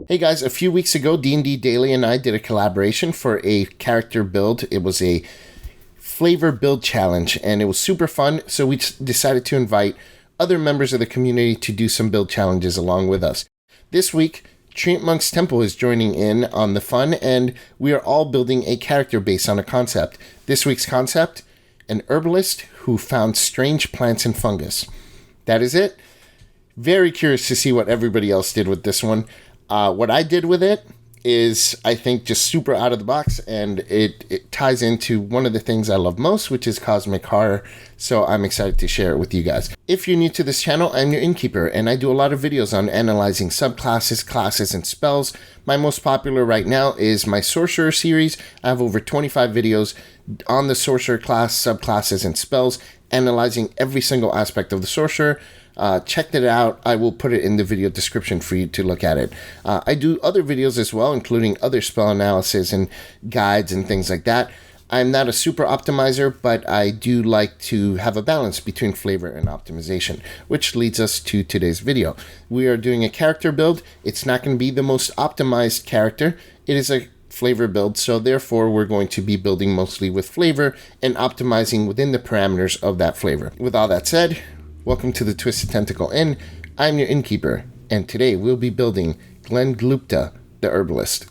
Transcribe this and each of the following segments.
Hey guys, a few weeks ago, D&D Daily and I did a collaboration for a character build. It was a flavor build challenge, and it was super fun, so we decided to invite other members of the community to do some build challenges along with us. This week, Treantmonk's Temple is joining in on the fun, and we are all building a character based on a concept. This week's concept, an herbalist who found strange plants and fungus. That is it. Very curious to see what everybody else did with this one. What I did with it is, I think, just super out of the box, and it ties into one of the things I love most, which is cosmic horror, so I'm excited to share it with you guys. If you're new to this channel, I'm your innkeeper, and I do a lot of videos on analyzing subclasses, classes, and spells. My most popular right now is my sorcerer series. I have over 25 videos on the sorcerer class, subclasses, and spells, analyzing every single aspect of the sorcerer. Check it out. I will put it in the video description for you to look at it. I do other videos as well, including other spell analysis and guides and things like that. I'm not a super optimizer, but I do like to have a balance between flavor and optimization, which leads us to today's video. We are doing a character build. It's not going to be the most optimized character. It is a flavor build, so therefore we're going to be building mostly with flavor and optimizing within the parameters of that flavor. With all that said, welcome to the Twisted Tentacle Inn. I'm your innkeeper, and today we'll be building Glendglupta, the herbalist.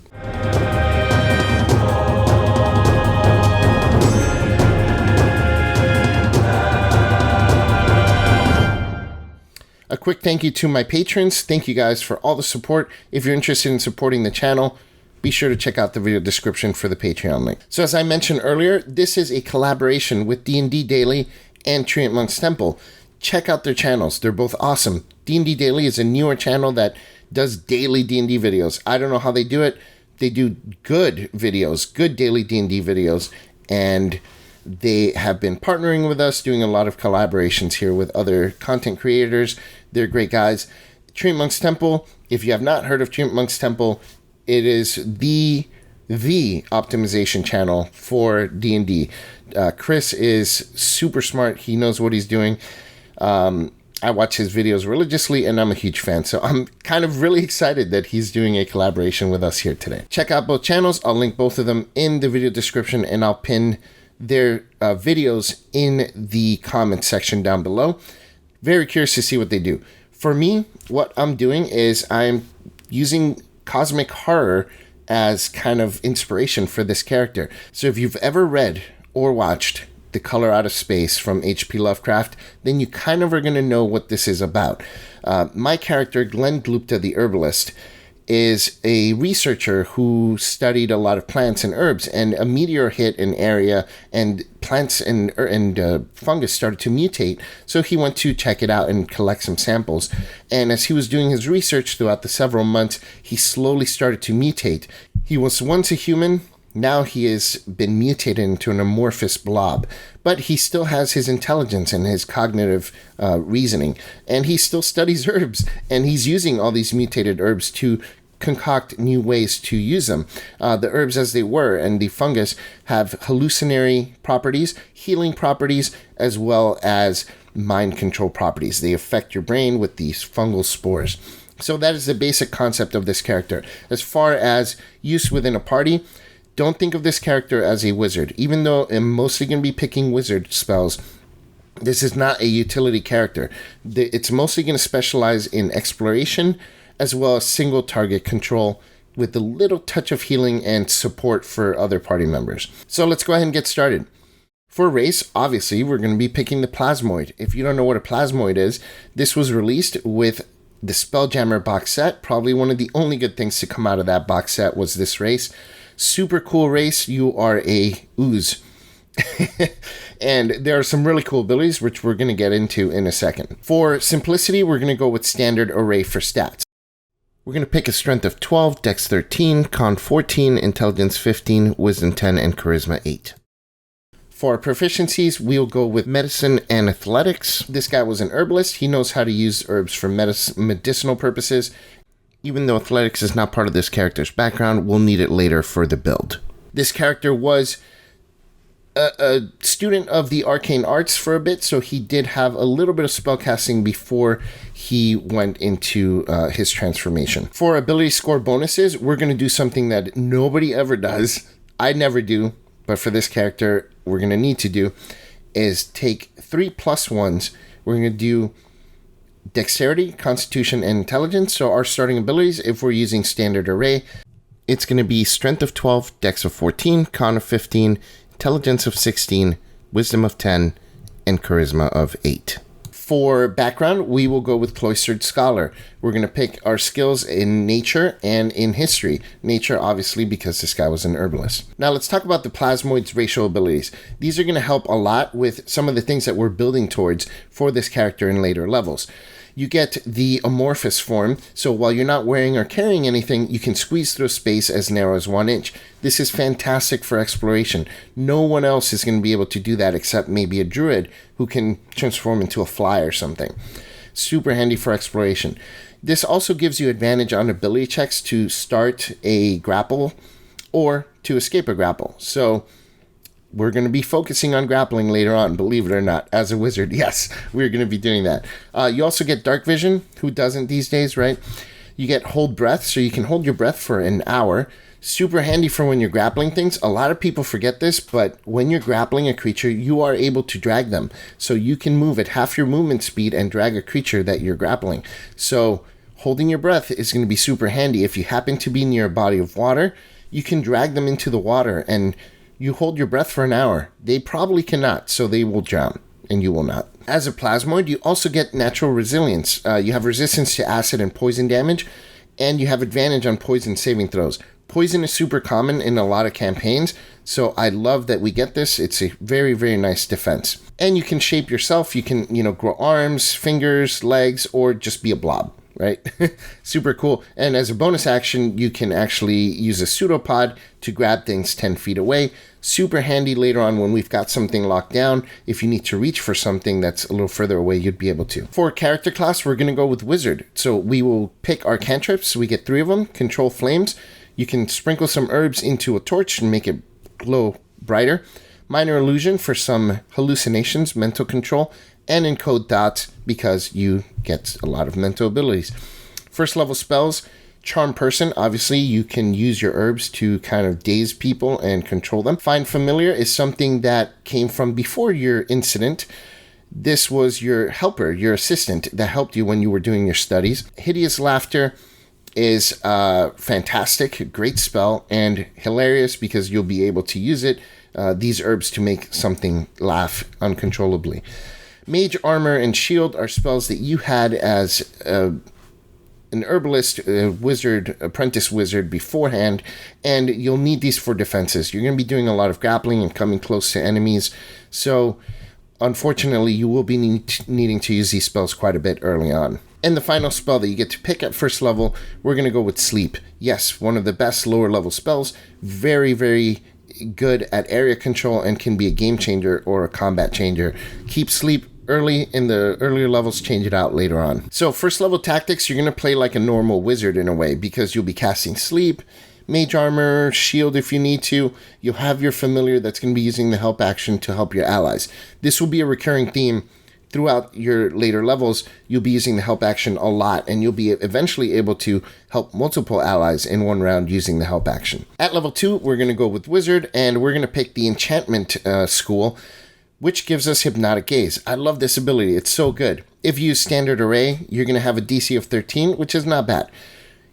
A quick thank you to my patrons. Thank you guys for all the support. If you're interested in supporting the channel, be sure to check out the video description for the Patreon link. So as I mentioned earlier, this is a collaboration with D&D Daily and Treantmonk's Temple. Check out their channels. They're both awesome. D&D Daily is a newer channel that does daily D&D videos. I don't know how they do it. They do good videos, good daily D&D videos, and they have been partnering with us, doing a lot of collaborations here with other content creators. They're great guys. Treantmonk's Temple, if you have not heard of Treantmonk's Temple, it is the optimization channel for D&D. Chris is super smart. He knows what he's doing. I watch his videos religiously, and I'm a huge fan, so I'm kind of really excited that he's doing a collaboration with us here today. Check out both channels. I'll link both of them in the video description, and I'll pin their videos in the comment section down below. Very curious to see what they do. For me, what I'm doing is I'm using cosmic horror as kind of inspiration for this character. So if you've ever read or watched The Color Out of Space from H.P. Lovecraft, then you kind of are going to know what this is about. My character, Glendglupta the herbalist, is a researcher who studied a lot of plants and herbs, and a meteor hit an area, and plants and fungus started to mutate, so he went to check it out and collect some samples. And as he was doing his research throughout the several months, he slowly started to mutate. He was once a human. Now he has been mutated into an amorphous blob, but he still has his intelligence and his cognitive reasoning, and he still studies herbs, and he's using all these mutated herbs to concoct new ways to use them. The herbs as they were, and the fungus, have hallucinatory properties, healing properties, as well as mind control properties. They affect your brain with these fungal spores. So that is the basic concept of this character. As far as use within a party, don't think of this character as a wizard. Even though I'm mostly going to be picking wizard spells, this is not a utility character. It's mostly going to specialize in exploration as well as single target control with a little touch of healing and support for other party members. So let's go ahead and get started. For race, obviously, we're going to be picking the plasmoid. If you don't know what a plasmoid is, this was released with the Spelljammer box set. Probably one of the only good things to come out of that box set was this race. Super cool race. You are a Ooze. And there are some really cool abilities, which we're going to get into in a second. For simplicity, we're going to go with standard array for stats. We're going to pick a strength of 12, dex 13, con 14, intelligence 15, wisdom 10, and charisma 8. For our proficiencies, we'll go with medicine and athletics. This guy was an herbalist. He knows how to use herbs for medicinal purposes. Even though athletics is not part of this character's background, we'll need it later for the build. This character was a student of the arcane arts for a bit, so he did have a little bit of spellcasting before he went into his transformation. For ability score bonuses, we're going to do something that nobody ever does. I never do, but for this character, we're going to need to do is take 3 +1s. We're going to do Dexterity, Constitution, and Intelligence. So our starting abilities, if we're using standard array, it's going to be Strength of 12, Dex of 14, Con of 15, Intelligence of 16, Wisdom of 10, and Charisma of 8. For background, we will go with Cloistered Scholar. We're going to pick our skills in nature and in history. Nature, obviously, because this guy was an herbalist. Now, let's talk about the Plasmoid's racial abilities. These are going to help a lot with some of the things that we're building towards for this character in later levels. You get the amorphous form, so while you're not wearing or carrying anything, you can squeeze through space as narrow as 1 inch. This is fantastic for exploration. No one else is going to be able to do that except maybe a druid who can transform into a fly or something. Super handy for exploration. This also gives you advantage on ability checks to start a grapple or to escape a grapple. So we're going to be focusing on grappling later on, believe it or not. As a wizard, yes, we're going to be doing that. You also get dark vision. Who doesn't these days, right? You get hold breath, so you can hold your breath for an hour. Super handy for when you're grappling things. A lot of people forget this, but when you're grappling a creature, you are able to drag them. So you can move at half your movement speed and drag a creature that you're grappling. So holding your breath is going to be super handy. If you happen to be near a body of water, you can drag them into the water and you hold your breath for an hour. They probably cannot, so they will drown, and you will not. As a plasmoid, you also get natural resilience. You have resistance to acid and poison damage, and you have advantage on poison saving throws. Poison is super common in a lot of campaigns, so I love that we get this. It's a very, very nice defense. And you can shape yourself. You can, grow arms, fingers, legs, or just be a blob. Right? Super cool. And as a bonus action, you can actually use a pseudopod to grab things 10 feet away. Super handy later on when we've got something locked down. If you need to reach for something that's a little further away, you'd be able to. For character class, we're going to go with Wizard. So we will pick our cantrips. We get 3 of them. Control flames. You can sprinkle some herbs into a torch and make it glow brighter. Minor illusion for some hallucinations, mental control. And encode dots because you get a lot of mental abilities. First level spells, Charm Person. Obviously, you can use your herbs to kind of daze people and control them. Find Familiar is something that came from before your incident. This was your helper, your assistant that helped you when you were doing your studies. Hideous Laughter is fantastic, great spell, and hilarious because you'll be able to use it, these herbs, to make something laugh uncontrollably. Mage Armor and Shield are spells that you had as an herbalist, wizard, apprentice wizard beforehand, and you'll need these for defenses. You're going to be doing a lot of grappling and coming close to enemies, so unfortunately you will be needing to use these spells quite a bit early on. And the final spell that you get to pick at first level, we're going to go with Sleep. Yes, one of the best lower level spells. Very, very good at area control and can be a game changer or a combat changer. Keep Sleep early in the earlier levels, change it out later on. So first level tactics, you're going to play like a normal wizard in a way because you'll be casting Sleep, Mage Armor, Shield if you need to. You'll have your Familiar that's going to be using the help action to help your allies. This will be a recurring theme throughout your later levels. You'll be using the help action a lot, and you'll be eventually able to help multiple allies in one round using the help action. At level 2, we're going to go with Wizard, and we're going to pick the Enchantment School, which gives us Hypnotic Gaze. I love this ability. It's so good. If you use Standard Array, you're going to have a DC of 13, which is not bad.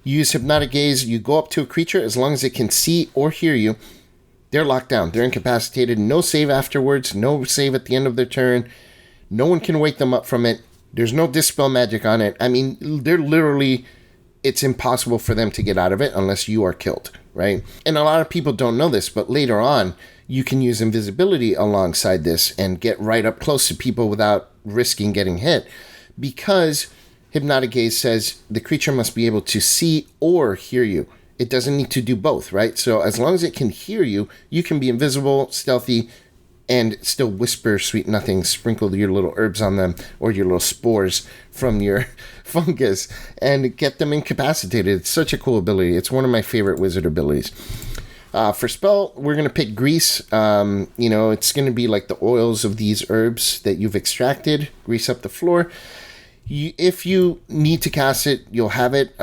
You use Hypnotic Gaze, you go up to a creature, as long as it can see or hear you, they're locked down. They're incapacitated. No save afterwards, no save at the end of their turn. No one can wake them up from it. There's no Dispel magic on it. I mean, they're literally, it's impossible for them to get out of it unless you are killed, right? And a lot of people don't know this, but later on, you can use invisibility alongside this and get right up close to people without risking getting hit, because Hypnotic Gaze says the creature must be able to see or hear you. It doesn't need to do both, right? So as long as it can hear you, you can be invisible, stealthy, and still whisper sweet nothings, sprinkle your little herbs on them or your little spores from your fungus and get them incapacitated. It's such a cool ability. It's one of my favorite wizard abilities. For spell, we're going to pick grease. It's going to be like the oils of these herbs that you've extracted. Grease up the floor. If you need to cast it, you'll have it.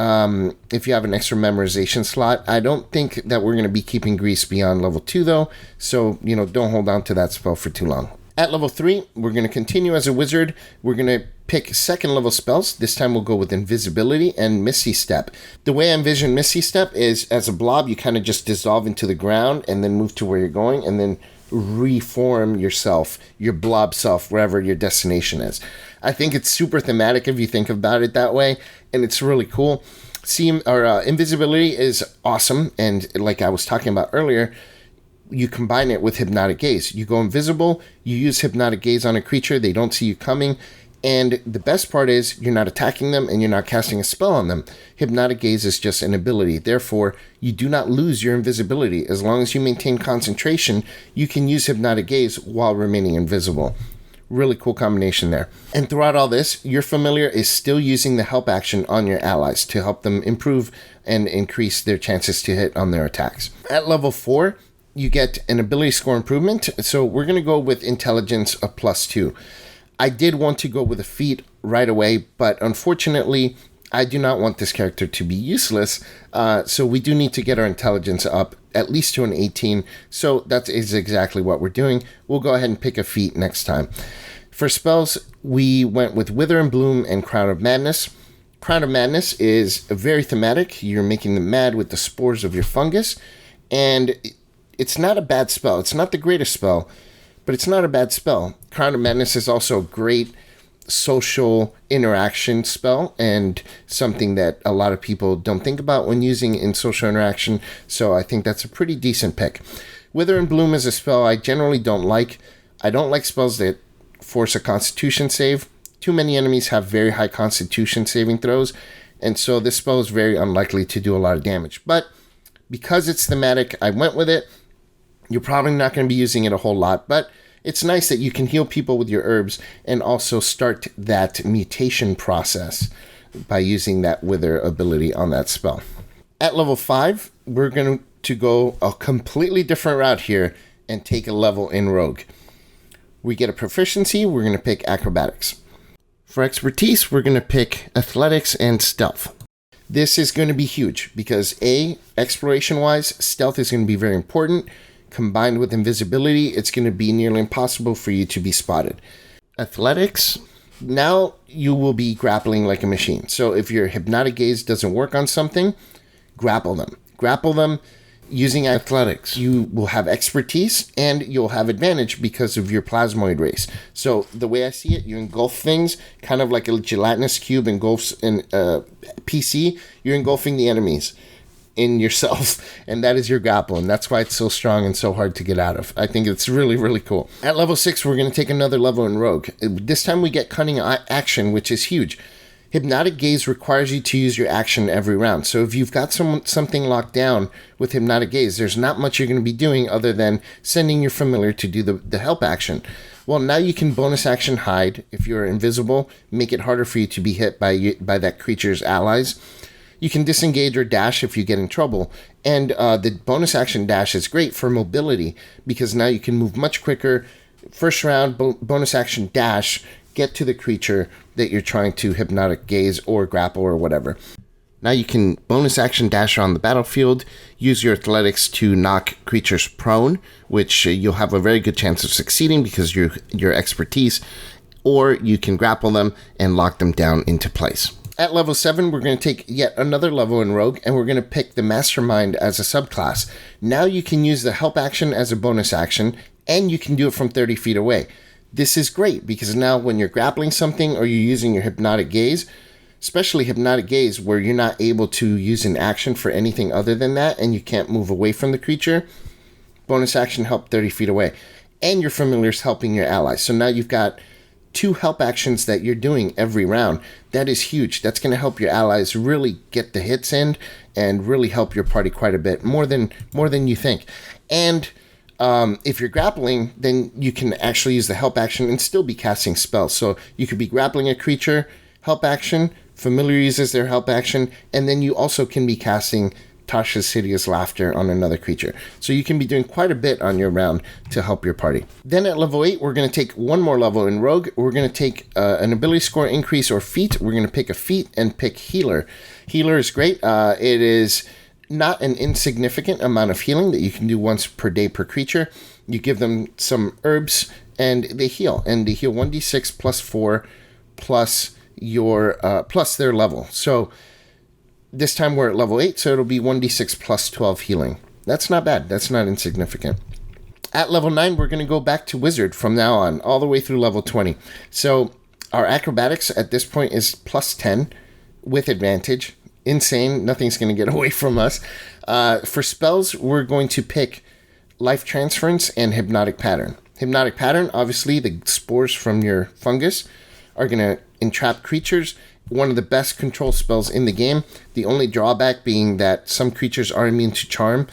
If you have an extra memorization slot. I don't think that we're going to be keeping grease beyond level 2, though. So, don't hold on to that spell for too long. At level 3, we're going to continue as a wizard. We're going to pick second level spells. This time we'll go with Invisibility and Misty Step. The way I envision Misty Step is as a blob, you kind of just dissolve into the ground and then move to where you're going and then reform yourself, your blob self, wherever your destination is. I think it's super thematic if you think about it that way, and it's really cool. Invisibility is awesome, and like I was talking about earlier, you combine it with Hypnotic Gaze. You go invisible, you use Hypnotic Gaze on a creature, they don't see you coming, and the best part is you're not attacking them and you're not casting a spell on them. Hypnotic Gaze is just an ability. Therefore, you do not lose your invisibility. As long as you maintain concentration, you can use Hypnotic Gaze while remaining invisible. Really cool combination there. And throughout all this, your familiar is still using the help action on your allies to help them improve and increase their chances to hit on their attacks. At level 4, you get an ability score improvement. So we're going to go with Intelligence of +2. I did want to go with a feat right away, but unfortunately, I do not want this character to be useless. So we do need to get our intelligence up at least to an 18. So that is exactly what we're doing. We'll go ahead and pick a feat next time. For spells, we went with Wither and Bloom and Crown of Madness. Crown of Madness is very thematic. You're making them mad with the spores of your fungus. And it's not a bad spell. It's not the greatest spell, but it's not a bad spell. Crown of Madness is also a great social interaction spell and something that a lot of people don't think about when using in social interaction, so I think that's a pretty decent pick. Wither and Bloom is a spell I generally don't like. I don't like spells that force a Constitution save. Too many enemies have very high Constitution saving throws, and so this spell is very unlikely to do a lot of damage. But because it's thematic, I went with it. You're probably not going to be using it a whole lot, but it's nice that you can heal people with your herbs and also start that mutation process by using that Wither ability on that spell. At level 5, we're going to go a completely different route here and take a level in Rogue. We get a proficiency, we're going to pick Acrobatics. For expertise, we're going to pick Athletics and Stealth. This is going to be huge because exploration-wise, stealth is going to be very important. Combined with invisibility, it's going to be nearly impossible for you to be spotted. Athletics, now you will be grappling like a machine. So if your Hypnotic Gaze doesn't work on something, grapple them. Grapple them using athletics. You will have expertise and you'll have advantage because of your plasmoid race. So the way I see it, you engulf things kind of like a gelatinous cube engulfs in PC. You're engulfing the enemies in yourself, and that is your grapple, and that's why it's so strong and so hard to get out of. I think it's really, really cool. At level 6, we're going to take another level in Rogue. This time we get Cunning Action, which is huge. Hypnotic Gaze requires you to use your action every round, so if you've got something locked down with Hypnotic Gaze, there's not much you're going to be doing other than sending your familiar to do the help action. Well, now you can bonus action hide. If you're invisible, make it harder for you to be hit by that creature's allies. You can disengage or dash if you get in trouble. And the bonus action dash is great for mobility because now you can move much quicker. First round, bonus action dash, get to the creature that you're trying to Hypnotic Gaze or grapple or whatever. Now you can bonus action dash around the battlefield, use your athletics to knock creatures prone, which you'll have a very good chance of succeeding because your expertise, or you can grapple them and lock them down into place. At level 7, we're going to take yet another level in Rogue, and we're going to pick the Mastermind as a subclass. Now you can use the help action as a bonus action, and you can do it from 30 feet away. This is great, because now when you're grappling something or you're using your Hypnotic Gaze, especially Hypnotic Gaze, where you're not able to use an action for anything other than that, and you can't move away from the creature, bonus action help 30 feet away. And your familiar's helping your allies. So now you've got 2 help actions that you're doing every round. That is huge. That's going to help your allies really get the hits in and really help your party quite a bit, more than you think. And if you're grappling, then you can actually use the help action and still be casting spells. So you could be grappling a creature, help action, familiar uses their help action, and then you also can be casting Tasha's Hideous Laughter on another creature. So you can be doing quite a bit on your round to help your party. Then at level 8, we're going to take one more level in Rogue. We're going to take an ability score increase or feat. We're going to pick a feat and pick Healer. Healer is great. It is not an insignificant amount of healing that you can do once per day per creature. You give them some herbs and they heal. And they heal 1d6 plus 4 plus plus their level. So this time we're at level 8, so it'll be 1d6 plus 12 healing. That's not bad. That's not insignificant. At level 9, we're going to go back to Wizard from now on, all the way through level 20. So our acrobatics at this point is plus 10 with advantage. Insane. Nothing's going to get away from us. For spells, we're going to pick Life Transference and Hypnotic Pattern. Hypnotic Pattern, obviously, the spores from your fungus are going to entrap creatures. One of the best control spells in the game. The only drawback being that some creatures are immune to charm,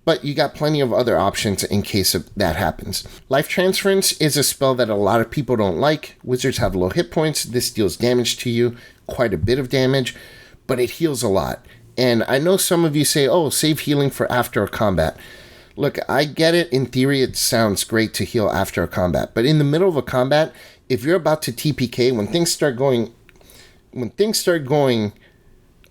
but you got plenty of other options in case of that happens. Life Transference is a spell that a lot of people don't like. Wizards have low hit points. This deals damage to you, quite a bit of damage, but it heals a lot. And I know some of you say, oh, save healing for after a combat. Look, I get it. In theory, it sounds great to heal after a combat, but in the middle of a combat, if you're about to TPK, when things start going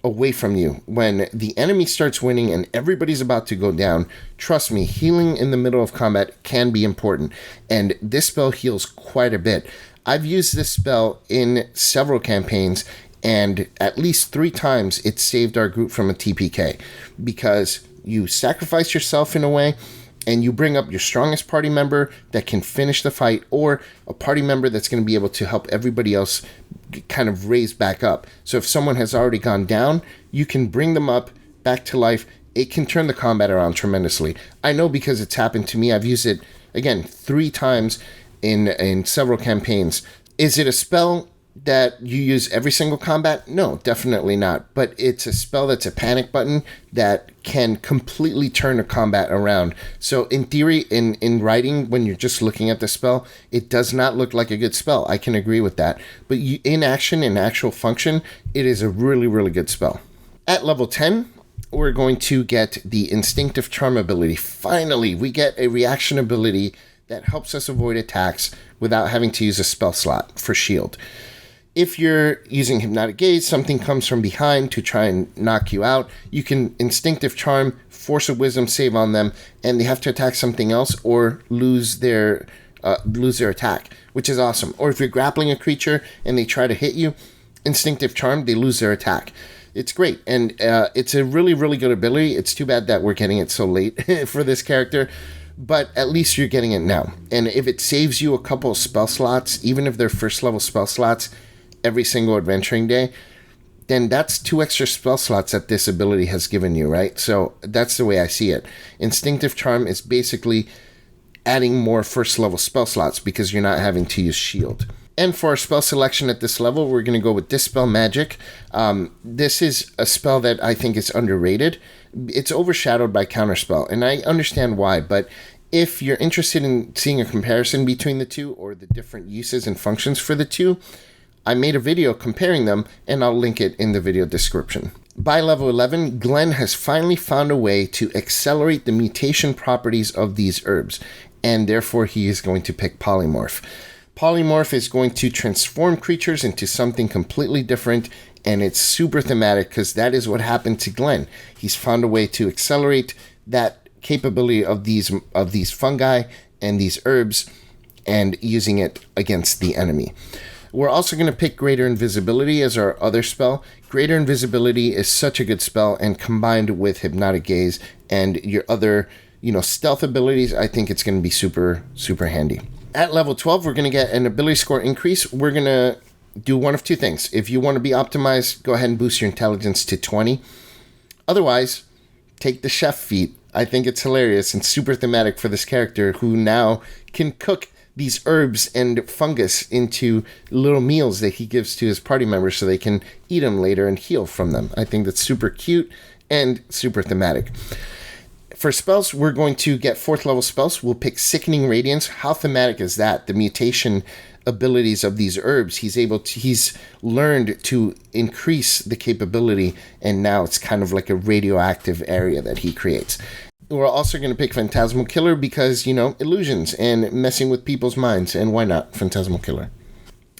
away from you, when the enemy starts winning and everybody's about to go down, trust me, healing in the middle of combat can be important. And this spell heals quite a bit. I've used this spell in several campaigns, and at least 3 times it saved our group from a TPK, because you sacrifice yourself in a way, and you bring up your strongest party member that can finish the fight, or a party member that's going to be able to help everybody else kind of raise back up. So if someone has already gone down, you can bring them up back to life. It can turn the combat around tremendously. I know because it's happened to me. I've used it, again, 3 times in several campaigns. Is it a spell that you use every single combat? No, definitely not. But it's a spell that's a panic button that can completely turn a combat around. So in theory, in writing, when you're just looking at the spell, it does not look like a good spell. I can agree with that. But in action, in actual function, it is a really, really good spell. At level 10, we're going to get the Instinctive Charm ability. Finally, we get a reaction ability that helps us avoid attacks without having to use a spell slot for shield. If you're using Hypnotic Gaze, something comes from behind to try and knock you out, you can Instinctive Charm, force a Wisdom save on them, and they have to attack something else or lose their attack, which is awesome. Or if you're grappling a creature and they try to hit you, Instinctive Charm, they lose their attack. It's great, and it's a really, really good ability. It's too bad that we're getting it so late for this character, but at least you're getting it now. And if it saves you a couple of spell slots, even if they're first level spell slots, every single adventuring day, then that's 2 extra spell slots that this ability has given you, right? So that's the way I see it. Instinctive Charm is basically adding more first level spell slots because you're not having to use shield. And for our spell selection at this level, we're going to go with Dispel Magic. This is a spell that I think is underrated. It's overshadowed by Counterspell, and I understand why, but if you're interested in seeing a comparison between the two or the different uses and functions for the two, I made a video comparing them, and I'll link it in the video description. By level 11, Glenn has finally found a way to accelerate the mutation properties of these herbs, and therefore he is going to pick Polymorph. Polymorph is going to transform creatures into something completely different, and it's super thematic because that is what happened to Glenn. He's found a way to accelerate that capability of these fungi and these herbs and using it against the enemy. We're also going to pick Greater Invisibility as our other spell. Greater Invisibility is such a good spell, and combined with Hypnotic Gaze and your other, stealth abilities, I think it's going to be super, super handy. At level 12, we're going to get an ability score increase. We're going to do one of 2 things. If you want to be optimized, go ahead and boost your intelligence to 20. Otherwise, take the chef feat. I think it's hilarious and super thematic for this character who now can cook these herbs and fungus into little meals that he gives to his party members so they can eat them later and heal from them. I think that's super cute and super thematic. For spells, we're going to get 4th level spells. We'll pick Sickening Radiance. How thematic is that? The mutation abilities of these herbs, he's learned to increase the capability, and now it's kind of like a radioactive area that he creates. We're also going to pick Phantasmal Killer because, illusions and messing with people's minds, and why not Phantasmal Killer?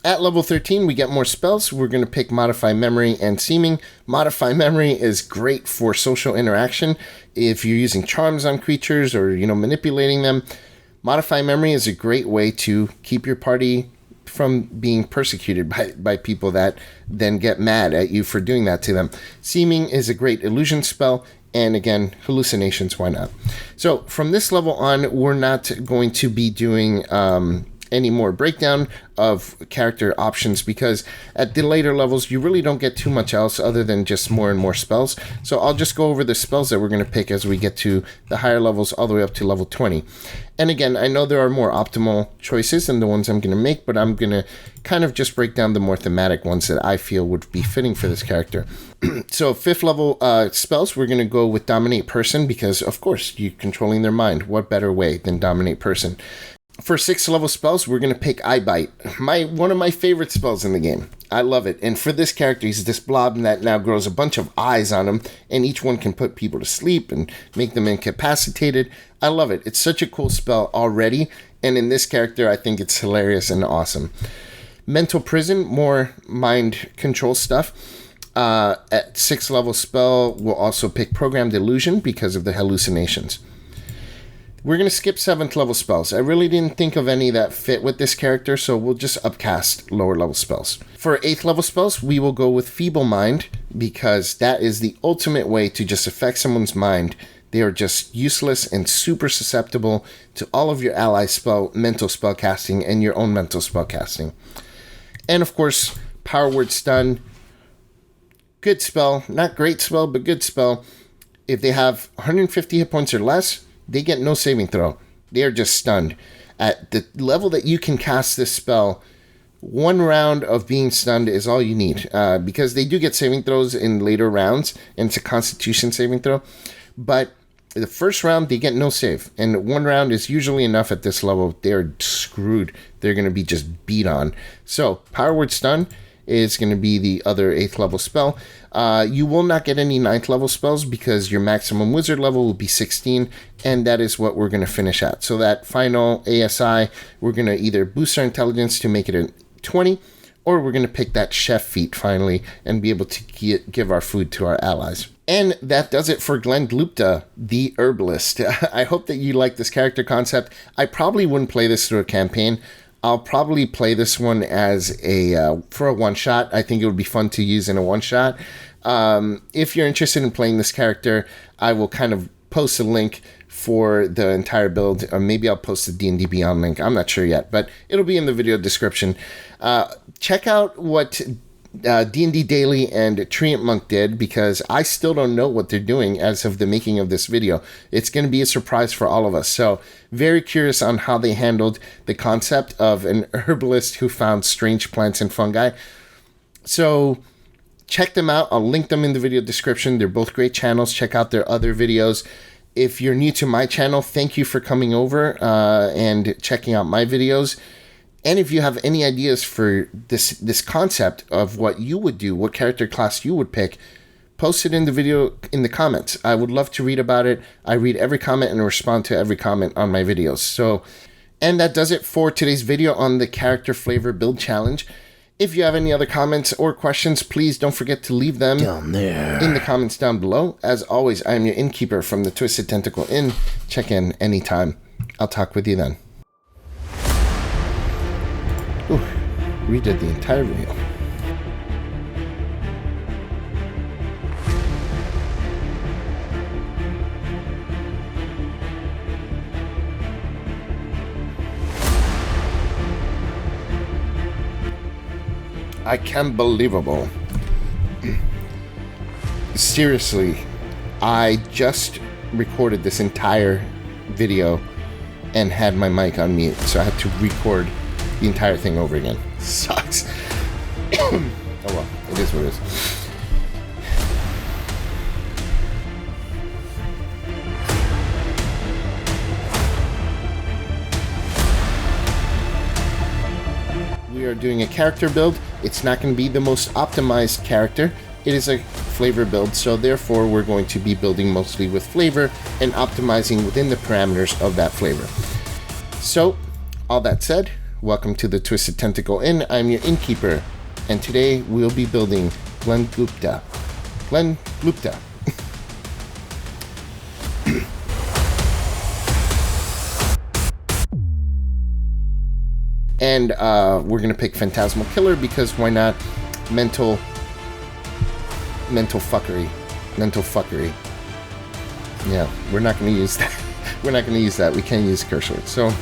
At level 13, we get more spells. We're going to pick Modify Memory and Seeming. Modify Memory is great for social interaction. If you're using charms on creatures or, manipulating them, Modify Memory is a great way to keep your party from being persecuted by people that then get mad at you for doing that to them. Seeming is a great illusion spell. And again, hallucinations, why not? So from this level on, we're not going to be doing any more breakdown of character options, because at the later levels you really don't get too much else other than just more and more spells. So I'll just go over the spells that we're going to pick as we get to the higher levels all the way up to level 20. And again, I know there are more optimal choices than the ones I'm going to make, but I'm going to kind of just break down the more thematic ones that I feel would be fitting for this character. So 5th level spells, we're going to go with Dominate Person, because of course you're controlling their mind. What better way than Dominate Person? For 6th level spells, we're going to pick Eye Bite, one of my favorite spells in the game. I love it. And for this character, he's this blob that now grows a bunch of eyes on him, and each one can put people to sleep and make them incapacitated. I love it. It's such a cool spell already, and in this character, I think it's hilarious and awesome. Mental Prison, more mind control stuff. At 6th level spell, we'll also pick Programmed Illusion because of the hallucinations. We're going to skip 7th level spells. I really didn't think of any that fit with this character, so we'll just upcast lower level spells. For 8th level spells, we will go with Feeble Mind, because that is the ultimate way to just affect someone's mind. They are just useless and super susceptible to all of your allies' mental spell casting and your own mental spell casting. And of course, Power Word Stun. Good spell. Not great spell, but good spell. If they have 150 hit points or less, they get no saving throw. They are just stunned. At the level that you can cast this spell, 1 round of being stunned is all you need. Because they do get saving throws in later rounds, and it's a Constitution saving throw. But the first round, they get no save. And 1 round is usually enough at this level. They're screwed. They're going to be just beat on. So, Power Word Stun is going to be the other 8th level spell. You will not get any 9th level spells because your maximum wizard level will be 16, and that is what we're going to finish at. So that final ASI, we're going to either boost our intelligence to make it a 20, or we're going to pick that chef feat finally and be able to give our food to our allies. And that does it for Glendlupta, the herbalist. I hope that you like this character concept. I probably wouldn't play this through a campaign. I'll probably play this one as for a one-shot. I think it would be fun to use in a one-shot. If you're interested in playing this character, I will kind of post a link for the entire build. Or maybe I'll post the D&D Beyond link. I'm not sure yet, but it'll be in the video description. Check out what D&D Daily and Treantmonk did, because I still don't know what they're doing as of the making of this video. It's going to be a surprise for all of us. So very curious on how they handled the concept of an herbalist who found strange plants and fungi. So check them out. I'll link them in the video description. They're both great channels. Check out their other videos. If you're new to my channel, thank you for coming over and checking out my videos. And if you have any ideas for this concept of what you would do, what character class you would pick, post it in the video in the comments. I would love to read about it. I read every comment and respond to every comment on my videos. So, and that does it for today's video on the Character Flavor Build Challenge. If you have any other comments or questions, please don't forget to leave them down there in the comments down below. As always, I am your innkeeper from the Twisted Tentacle Inn. Check in anytime. I'll talk with you then. Ooh, redid the entire video. I can't believable. Seriously, I just recorded this entire video and had my mic on mute, so I had to record the entire thing over again. Sucks. Oh well, it is what it is. are doing a character build, it's not going to be the most optimized character. It is a flavor build, so therefore we're going to be building mostly with flavor and optimizing within the parameters of that flavor. So, all that said, welcome to the Twisted Tentacle Inn. I'm your innkeeper, and today we'll be building Glen Gupta. And we're going to pick Phantasmal Killer because why not? Mental fuckery. Yeah, we're not going to use that. We're not going to use that. We can't use curse words. So